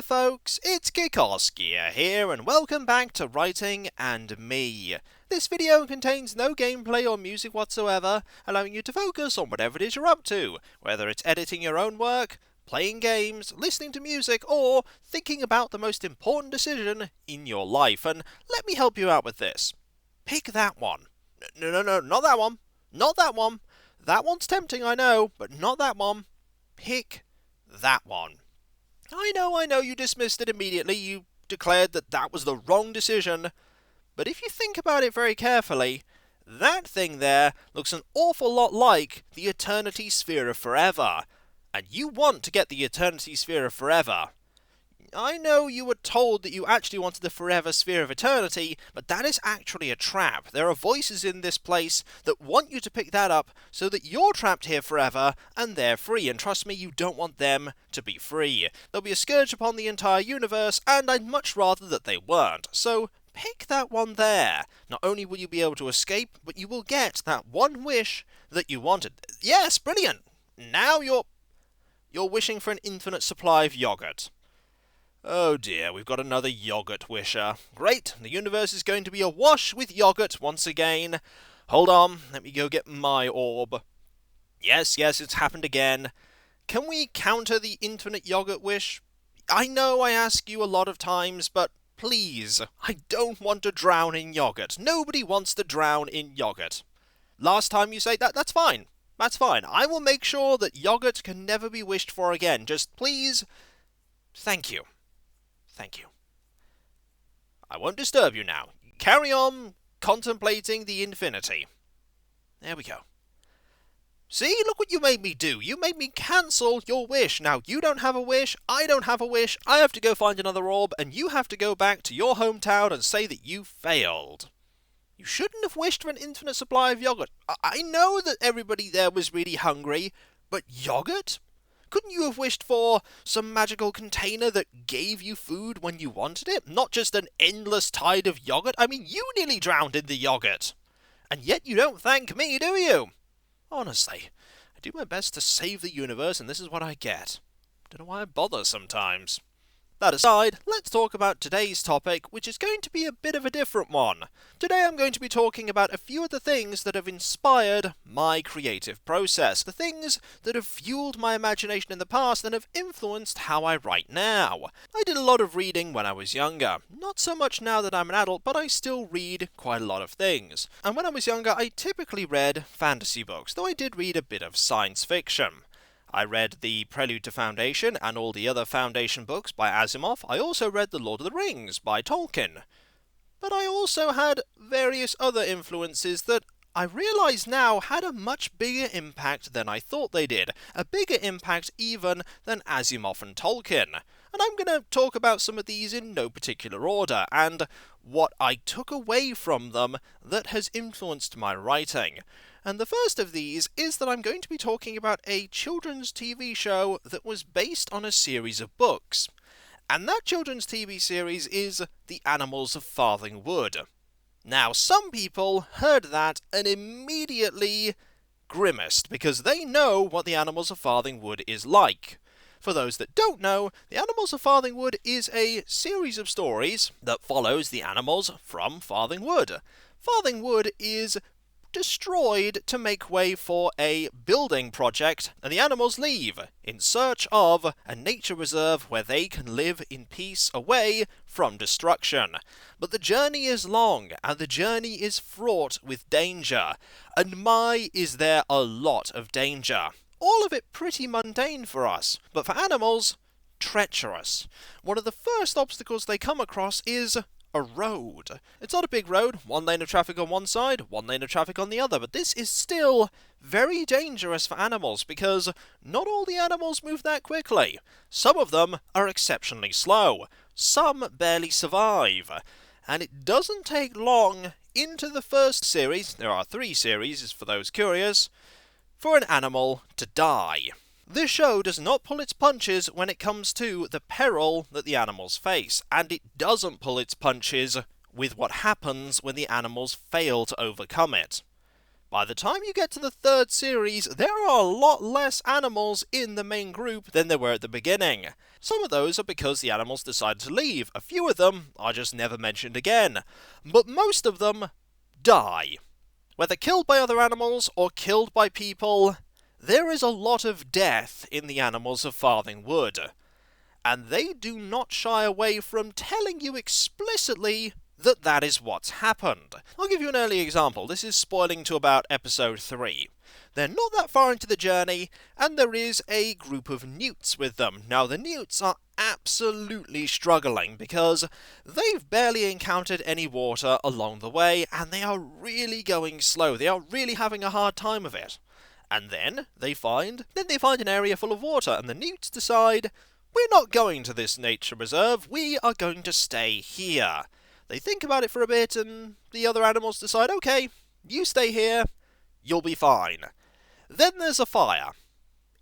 Hiya folks, it's Kikoskia here and welcome back to Writing and Me. This video contains no gameplay or music whatsoever, allowing you to focus on whatever it is you're up to, whether it's editing your own work, playing games, listening to music, or thinking about the most important decision in your life. And let me help you out with this. Pick that one. No, not that one. Not that one. That one's tempting, I know, but not that one. Pick that one. I know, you dismissed it immediately. You declared that that was the wrong decision. But if you think about it very carefully, that thing there looks an awful lot like the Eternity Sphere of Forever. And you want to get the Eternity Sphere of Forever. I know you were told that you actually wanted the Forever Sphere of Eternity, but that is actually a trap. There are voices in this place that want you to pick that up so that you're trapped here forever and they're free. And trust me, you don't want them to be free. There'll be a scourge upon the entire universe, and I'd much rather that they weren't. So pick that one there. Not only will you be able to escape, but you will get that one wish that you wanted. Yes, brilliant! Now you're wishing for an infinite supply of yogurt. Oh dear, we've got another yogurt wisher. Great, the universe is going to be awash with yogurt once again. Hold on, let me go get my orb. Yes, it's happened again. Can we counter the infinite yogurt wish? I know I ask you a lot of times, but please, I don't want to drown in yogurt. Nobody wants to drown in yogurt. Last time you say that, that's fine. That's fine. I will make sure that yogurt can never be wished for again. Just please, thank you. Thank you. I won't disturb you now. Carry on contemplating the infinity. There we go. See, look what you made me do. You made me cancel your wish. Now, you don't have a wish, I don't have a wish, I have to go find another orb, and you have to go back to your hometown and say that you failed. You shouldn't have wished for an infinite supply of yogurt. I know that everybody there was really hungry, but yogurt? Couldn't you have wished for some magical container that gave you food when you wanted it? Not just an endless tide of yogurt? I mean, you nearly drowned in the yogurt. And yet you don't thank me, do you? Honestly, I do my best to save the universe, and this is what I get. Don't know why I bother sometimes. That aside, let's talk about today's topic, which is going to be a bit of a different one. Today I'm going to be talking about a few of the things that have inspired my creative process, the things that have fueled my imagination in the past and have influenced how I write now. I did a lot of reading when I was younger. Not so much now that I'm an adult, but I still read quite a lot of things. And when I was younger, I typically read fantasy books, though I did read a bit of science fiction. I read The Prelude to Foundation and all the other Foundation books by Asimov. I also read The Lord of the Rings by Tolkien. But I also had various other influences that I realise now had a much bigger impact than I thought they did. A bigger impact even than Asimov and Tolkien. And I'm going to talk about some of these in no particular order, and what I took away from them that has influenced my writing. And the first of these is that I'm going to be talking about a children's TV show that was based on a series of books. And that children's TV series is The Animals of Farthing Wood. Now, some people heard that and immediately grimaced, because they know what The Animals of Farthing Wood is like. For those that don't know, The Animals of Farthing Wood is a series of stories that follows the animals from Farthing Wood. Farthing Wood is destroyed to make way for a building project, and the animals leave in search of a nature reserve where they can live in peace away from destruction. But the journey is long, and the journey is fraught with danger, and my is there a lot of danger. All of it pretty mundane for us, but for animals, treacherous. One of the first obstacles they come across is a road. It's not a big road, one lane of traffic on one side, one lane of traffic on the other, but this is still very dangerous for animals because not all the animals move that quickly. Some of them are exceptionally slow, some barely survive, and it doesn't take long into the first series, there are 3 series for those curious, for an animal to die. This show does not pull its punches when it comes to the peril that the animals face, and it doesn't pull its punches with what happens when the animals fail to overcome it. By the time you get to the third series, there are a lot less animals in the main group than there were at the beginning. Some of those are because the animals decided to leave. A few of them are just never mentioned again. But most of them die. Whether killed by other animals or killed by people, there is a lot of death in the animals of Farthing Wood. And they do not shy away from telling you explicitly that that is what's happened. I'll give you an early example. This is spoiling to about episode 3. They're not that far into the journey, and there is a group of newts with them. Now, the newts are absolutely struggling because they've barely encountered any water along the way, and they are really going slow. They are really having a hard time of it. And then they find an area full of water, and the newts decide, we're not going to this nature reserve, we are going to stay here. They think about it for a bit, and the other animals decide, okay, you stay here, you'll be fine. Then there's a fire.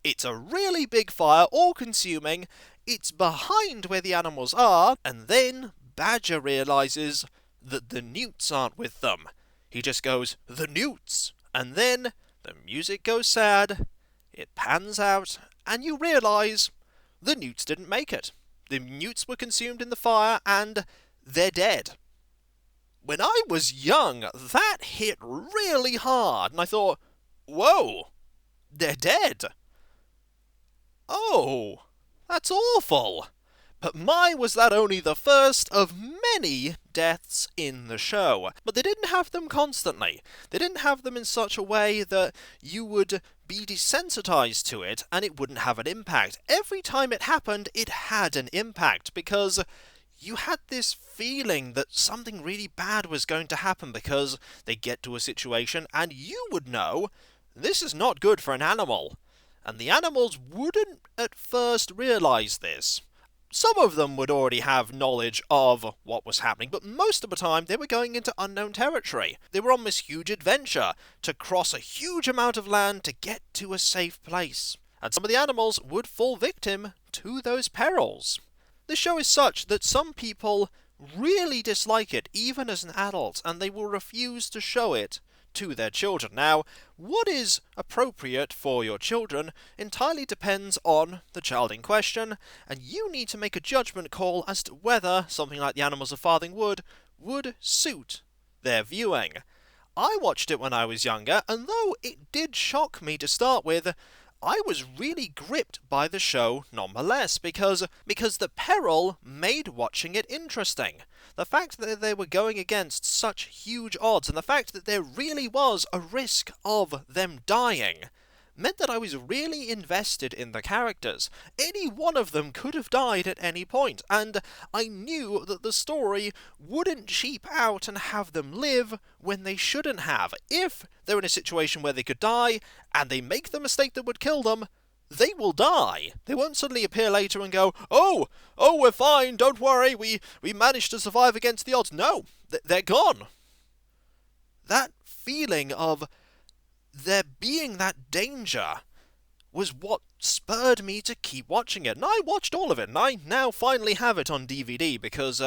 It's a really big fire, all-consuming. It's behind where the animals are, and then Badger realises that the newts aren't with them. He just goes, the newts! And then the music goes sad, it pans out, and you realise the newts didn't make it. The newts were consumed in the fire, and they're dead. When I was young, that hit really hard, and I thought, whoa, they're dead. Oh, that's awful. But my, was that only the first of many deaths in the show. But they didn't have them constantly. They didn't have them in such a way that you would be desensitized to it and it wouldn't have an impact. Every time it happened, it had an impact because you had this feeling that something really bad was going to happen because they get to a situation and you would know this is not good for an animal. And the animals wouldn't at first realize this. Some of them would already have knowledge of what was happening, but most of the time they were going into unknown territory. They were on this huge adventure to cross a huge amount of land to get to a safe place. And some of the animals would fall victim to those perils. The show is such that some people really dislike it, even as an adult, and they will refuse to show it to their children. Now, what is appropriate for your children entirely depends on the child in question, and you need to make a judgment call as to whether something like The Animals of Farthing Wood would suit their viewing. I watched it when I was younger, and though it did shock me to start with, I was really gripped by the show nonetheless, because the peril made watching it interesting. The fact that they were going against such huge odds, and the fact that there really was a risk of them dying, meant that I was really invested in the characters. Any one of them could have died at any point, and I knew that the story wouldn't cheap out and have them live when they shouldn't have. If they're in a situation where they could die, and they make the mistake that would kill them, they will die. They won't suddenly appear later and go, oh, we're fine, don't worry, we managed to survive against the odds. No, they're gone. That feeling of there being that danger was what spurred me to keep watching it. And I watched all of it, and I now finally have it on DVD because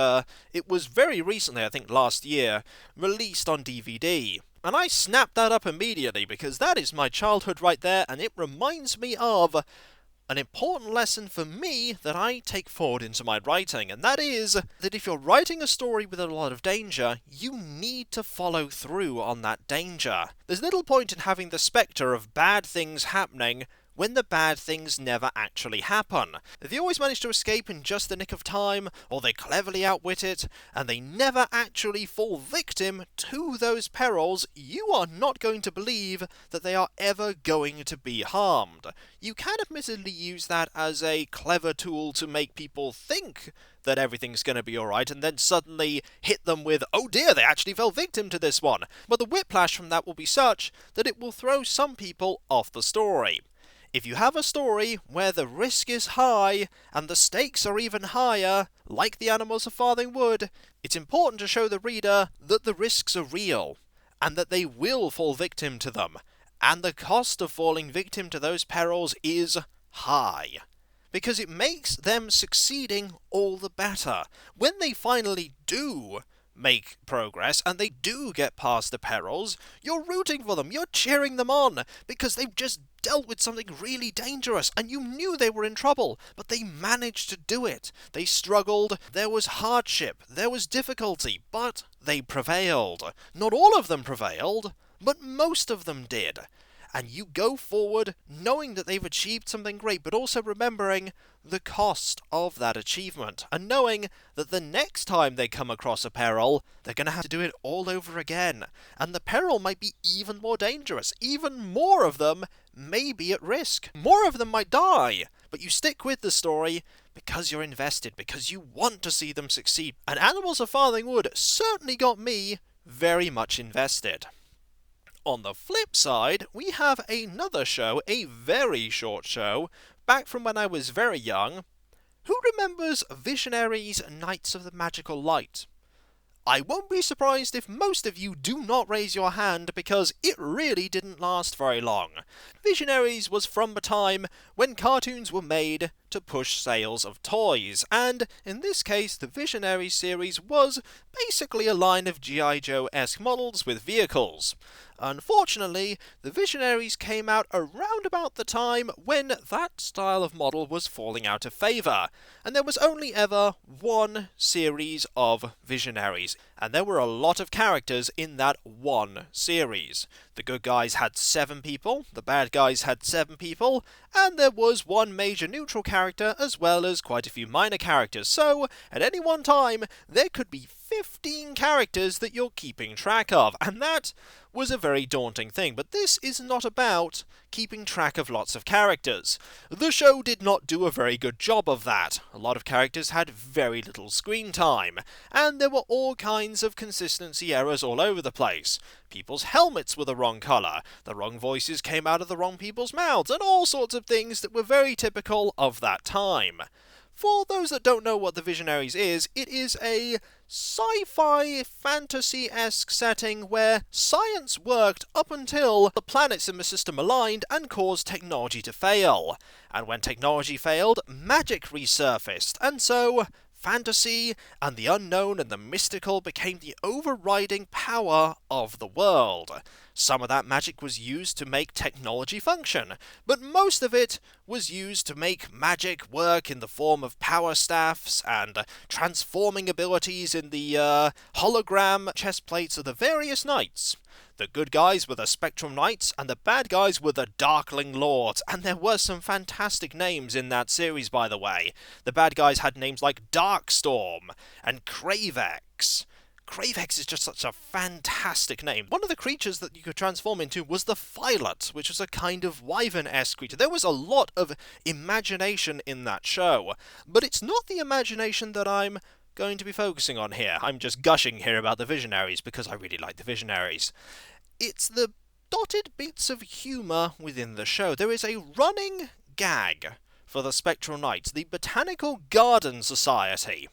it was very recently, I think last year, released on DVD. And I snapped that up immediately because that is my childhood right there, and it reminds me of an important lesson for me that I take forward into my writing, and that is that if you're writing a story with a lot of danger, you need to follow through on that danger. There's little point in having the spectre of bad things happening when the bad things never actually happen. If they always manage to escape in just the nick of time, or they cleverly outwit it, and they never actually fall victim to those perils, you are not going to believe that they are ever going to be harmed. You can admittedly use that as a clever tool to make people think that everything's going to be alright, and then suddenly hit them with, oh dear, they actually fell victim to this one. But the whiplash from that will be such that it will throw some people off the story. If you have a story where the risk is high and the stakes are even higher, like The Animals of Farthing Wood, it's important to show the reader that the risks are real, and that they will fall victim to them, and the cost of falling victim to those perils is high, because it makes them succeeding all the better. When they finally do make progress and they do get past the perils, you're rooting for them, you're cheering them on, because they've just dealt with something really dangerous and you knew they were in trouble, but they managed to do it. They struggled, there was hardship, there was difficulty, but they prevailed. Not all of them prevailed, but most of them did. And you go forward knowing that they've achieved something great, but also remembering the cost of that achievement, and knowing that the next time they come across a peril, they're going to have to do it all over again. And the peril might be even more dangerous. Even more of them may be at risk. More of them might die. But you stick with the story because you're invested, because you want to see them succeed. And Animals of Farthing Wood certainly got me very much invested. On the flip side, we have another show, a very short show, back from when I was very young. Who remembers Visionaries Knights of the Magical Light? I won't be surprised if most of you do not raise your hand, because it really didn't last very long. Visionaries was from a time when cartoons were made to push sales of toys, and in this case the Visionaries series was basically a line of G.I. Joe-esque models with vehicles. Unfortunately, the Visionaries came out around about the time when that style of model was falling out of favour, and there was only ever one series of Visionaries, and there were a lot of characters in that one series. The good guys had 7 people, the bad guys had 7 people, and there was one major neutral character as well as quite a few minor characters, so at any one time there could be 15 characters that you're keeping track of, and that was a very daunting thing. But this is not about keeping track of lots of characters. The show did not do a very good job of that. A lot of characters had very little screen time, and there were all kinds of consistency errors all over the place. People's helmets were the wrong colour, the wrong voices came out of the wrong people's mouths, and all sorts of things that were very typical of that time. For those that don't know what the Visionaries is, it is a sci-fi fantasy-esque setting where science worked up until the planets in the system aligned and caused technology to fail. And when technology failed, magic resurfaced, and so fantasy and the unknown and the mystical became the overriding power of the world. Some of that magic was used to make technology function, but most of it was used to make magic work in the form of power staffs and transforming abilities in the hologram chest plates of the various knights. The good guys were the Spectrum Knights, and the bad guys were the Darkling Lords, and there were some fantastic names in that series, by the way. The bad guys had names like Darkstorm and Kravex. Kravex is just such a fantastic name. One of the creatures that you could transform into was the Filet, which was a kind of wyvern-esque creature. There was a lot of imagination in that show, but it's not the imagination that I'm going to be focusing on here. I'm just gushing here about the Visionaries because I really like the Visionaries. It's the dotted bits of humour within the show. There is a running gag for the Spectral Knights, the Botanical Garden Society.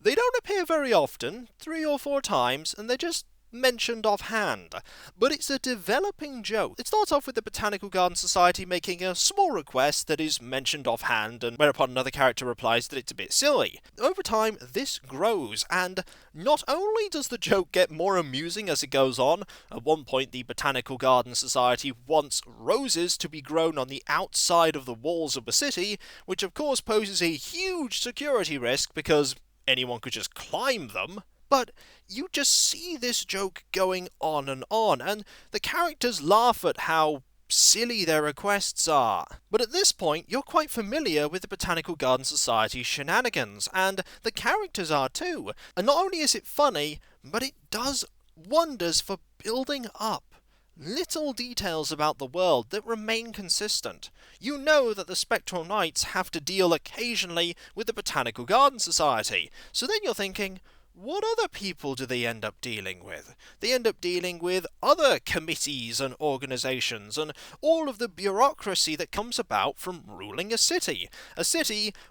They don't appear very often, 3 or 4 times, and they're just mentioned offhand, but it's a developing joke. It starts off with the Botanical Garden Society making a small request that is mentioned offhand, and whereupon another character replies that it's a bit silly. Over time, this grows, and not only does the joke get more amusing as it goes on. At one point, the Botanical Garden Society wants roses to be grown on the outside of the walls of the city, which of course poses a huge security risk because anyone could just climb them. But you just see this joke going on, and the characters laugh at how silly their requests are. But at this point, you're quite familiar with the Botanical Garden Society shenanigans, and the characters are too. And not only is it funny, but it does wonders for building up little details about the world that remain consistent. You know that the Spectral Knights have to deal occasionally with the Botanical Garden Society, so then you're thinking, what other people do they end up dealing with? They end up dealing with other committees and organisations and all of the bureaucracy that comes about from ruling a city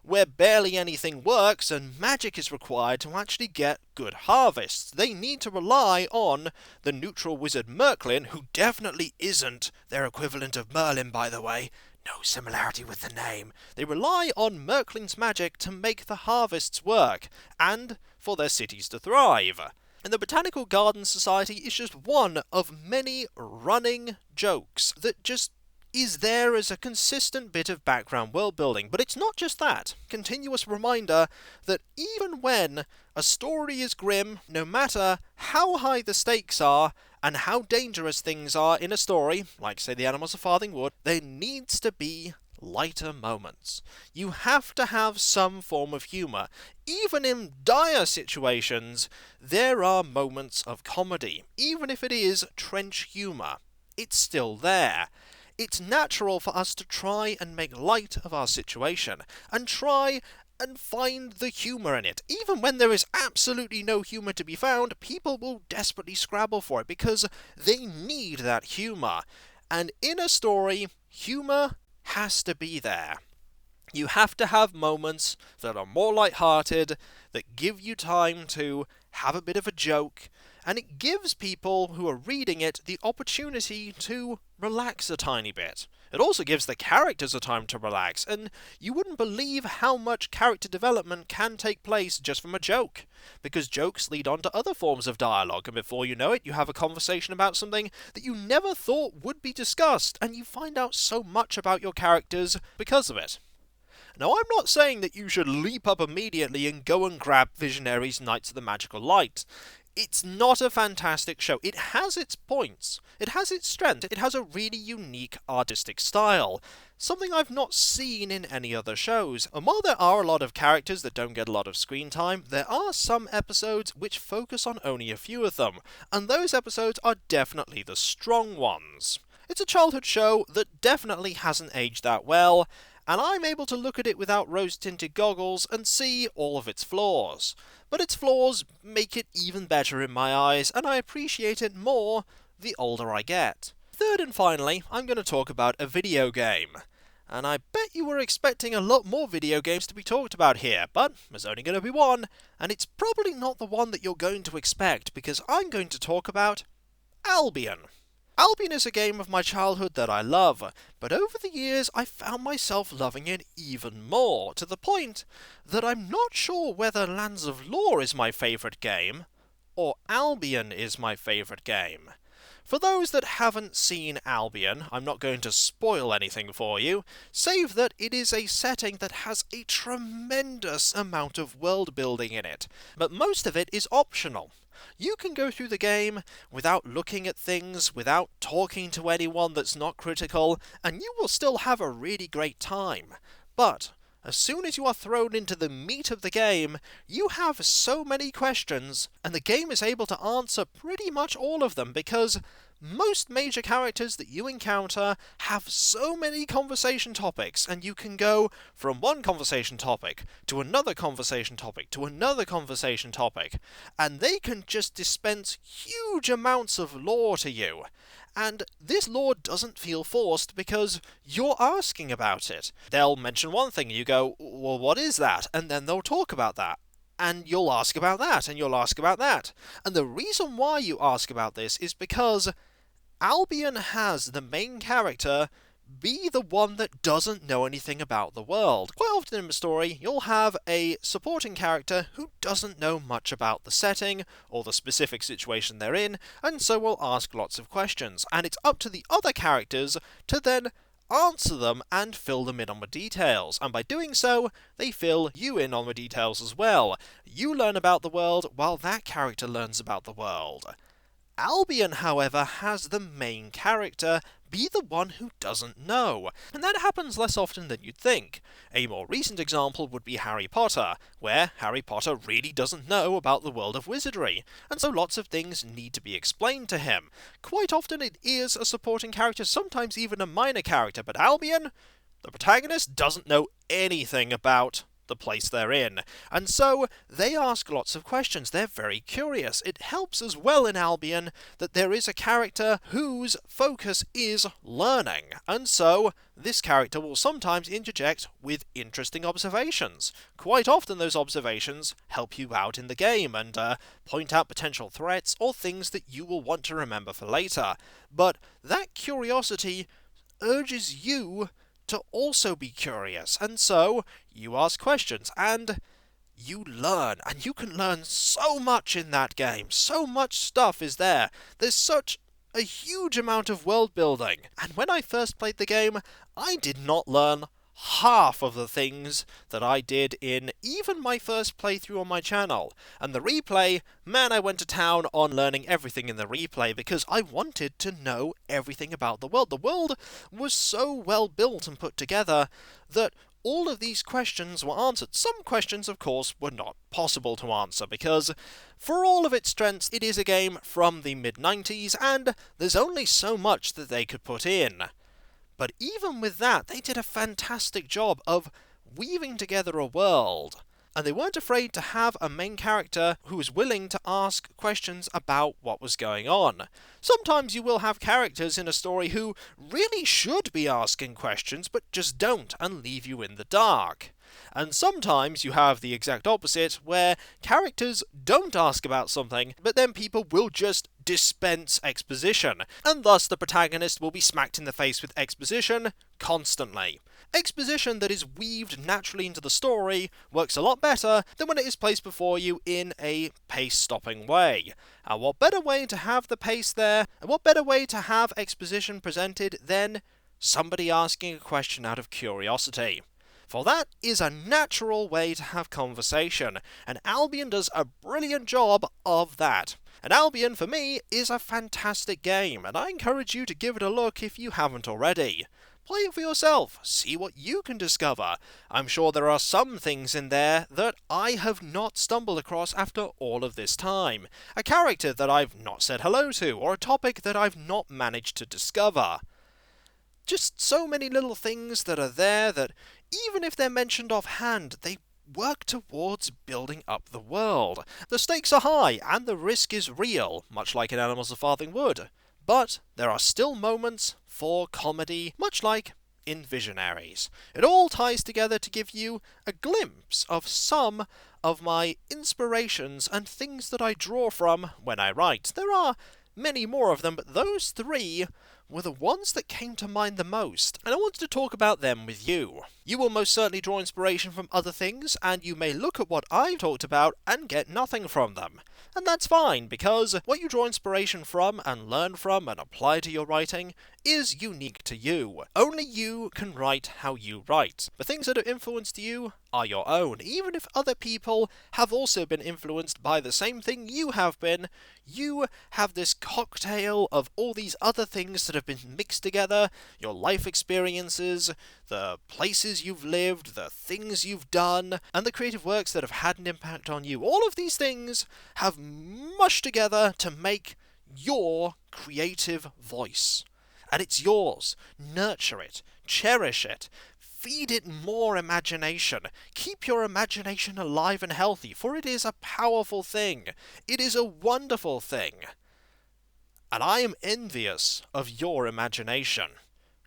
where barely anything works and magic is required to actually get good harvests. They need to rely on the neutral wizard Merklin, who definitely isn't their equivalent of Merlin, by the way. No similarity with the name. They rely on Merklin's magic to make the harvests work, and for their cities to thrive. And the Botanical Garden Society is just one of many running jokes that just is there as a consistent bit of background world building. But it's not just that. Continuous reminder that even when a story is grim, no matter how high the stakes are and how dangerous things are in a story, like say The Animals of Farthing Wood, there needs to be lighter moments. You have to have some form of humour. Even in dire situations, there are moments of comedy. Even if it is trench humour, it's still there. It's natural for us to try and make light of our situation, and try and find the humour in it. Even when there is absolutely no humour to be found, people will desperately scrabble for it because they need that humour. And in a story, humour has to be there. You have to have moments that are more light-hearted, that give you time to have a bit of a joke, and it gives people who are reading it the opportunity to relax a tiny bit. It also gives the characters a time to relax, and you wouldn't believe how much character development can take place just from a joke, because jokes lead on to other forms of dialogue, and before you know it, you have a conversation about something that you never thought would be discussed, and you find out so much about your characters because of it. Now, I'm not saying that you should leap up immediately and go and grab Visionaries Knights of the Magical Light. It's not a fantastic show. It has its points. It has its strength. It has a really unique artistic style. Something I've not seen in any other shows. And while there are a lot of characters that don't get a lot of screen time, there are some episodes which focus on only a few of them. And those episodes are definitely the strong ones. It's a childhood show that definitely hasn't aged that well, and I'm able to look at it without rose-tinted goggles and see all of its flaws. But its flaws make it even better in my eyes, and I appreciate it more the older I get. Third and finally, I'm going to talk about a video game. And I bet you were expecting a lot more video games to be talked about here, but there's only going to be one, and it's probably not the one that you're going to expect, because I'm going to talk about Albion. Albion is a game of my childhood that I love, but over the years I found myself loving it even more, to the point that I'm not sure whether Lands of Lore is my favourite game, or Albion is my favourite game. For those that haven't seen Albion, I'm not going to spoil anything for you, save that it is a setting that has a tremendous amount of world building in it, but most of it is optional. You can go through the game without looking at things, without talking to anyone that's not critical, and you will still have a really great time. But as soon as you are thrown into the meat of the game, you have so many questions, and the game is able to answer pretty much all of them, because most major characters that you encounter have so many conversation topics, and you can go from one conversation topic to another conversation topic to another conversation topic, and they can just dispense huge amounts of lore to you. And this lore doesn't feel forced because you're asking about it. They'll mention one thing, you go, well, what is that? And then they'll talk about that. And you'll ask about that, and you'll ask about that. And the reason why you ask about this is because Albion has the main character be the one that doesn't know anything about the world. Quite often in a story, you'll have a supporting character who doesn't know much about the setting or the specific situation they're in, and so will ask lots of questions. And it's up to the other characters to then answer them and fill them in on the details. And by doing so, they fill you in on the details as well. You learn about the world while that character learns about the world. Albion, however, has the main character be the one who doesn't know, and that happens less often than you'd think. A more recent example would be Harry Potter, where Harry Potter really doesn't know about the world of wizardry, and so lots of things need to be explained to him. Quite often it is a supporting character, sometimes even a minor character, but Albion, the protagonist, doesn't know anything about the place they're in, and so they ask lots of questions. They're very curious. It helps as well in Albion that there is a character whose focus is learning, and so this character will sometimes interject with interesting observations. Quite often those observations help you out in the game and point out potential threats or things that you will want to remember for later, but that curiosity urges you to also be curious, and so you ask questions, and you learn, and you can learn so much in that game. So much stuff is there. There's such a huge amount of world building. And when I first played the game, I did not learn half of the things that I did in even my first playthrough on my channel. And the replay, man, I went to town on learning everything in the replay because I wanted to know everything about the world. The world was so well built and put together that all of these questions were answered. Some questions, of course, were not possible to answer because, for all of its strengths, it is a game from the mid-90s and there's only so much that they could put in. But even with that, they did a fantastic job of weaving together a world. And they weren't afraid to have a main character who was willing to ask questions about what was going on. Sometimes you will have characters in a story who really should be asking questions, but just don't and leave you in the dark. And sometimes you have the exact opposite, where characters don't ask about something, but then people will just dispense exposition, and thus the protagonist will be smacked in the face with exposition constantly. Exposition that is weaved naturally into the story works a lot better than when it is placed before you in a pace-stopping way. And what better way to have the pace there, and what better way to have exposition presented than somebody asking a question out of curiosity? For that is a natural way to have conversation, and Albion does a brilliant job of that. And Albion, for me, is a fantastic game, and I encourage you to give it a look if you haven't already. Play it for yourself, see what you can discover. I'm sure there are some things in there that I have not stumbled across after all of this time. A character that I've not said hello to, or a topic that I've not managed to discover. Just so many little things that are there that, even if they're mentioned offhand, they work towards building up the world. The stakes are high, and the risk is real, much like in Animals of Farthing Wood. But there are still moments for comedy, much like in Visionaries. It all ties together to give you a glimpse of some of my inspirations and things that I draw from when I write. There are many more of them, but those three were the ones that came to mind the most, and I wanted to talk about them with you. You will most certainly draw inspiration from other things, and you may look at what I've talked about and get nothing from them. And that's fine, because what you draw inspiration from and learn from and apply to your writing is unique to you. Only you can write how you write. The things that have influenced you are your own. Even if other people have also been influenced by the same thing you have been, you have this cocktail of all these other things that have been mixed together, your life experiences, the places you've lived, the things you've done, and the creative works that have had an impact on you. All of these things have mushed together to make your creative voice. And it's yours. Nurture it. Cherish it. Feed it more imagination. Keep your imagination alive and healthy, for it is a powerful thing. It is a wonderful thing. And I am envious of your imagination,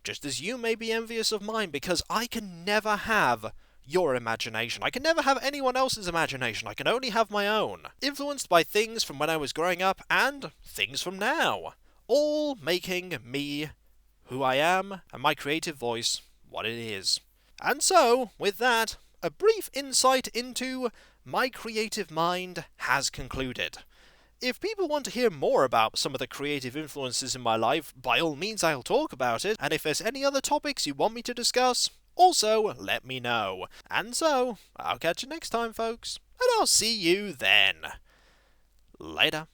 just as you may be envious of mine, because I can never have your imagination. I can never have anyone else's imagination. I can only have my own. Influenced by things from when I was growing up and things from now. All making me who I am and my creative voice what it is. And so, with that, a brief insight into my creative mind has concluded. If people want to hear more about some of the creative influences in my life, by all means I'll talk about it, and if there's any other topics you want me to discuss, also let me know. And so, I'll catch you next time, folks, and I'll see you then. Later.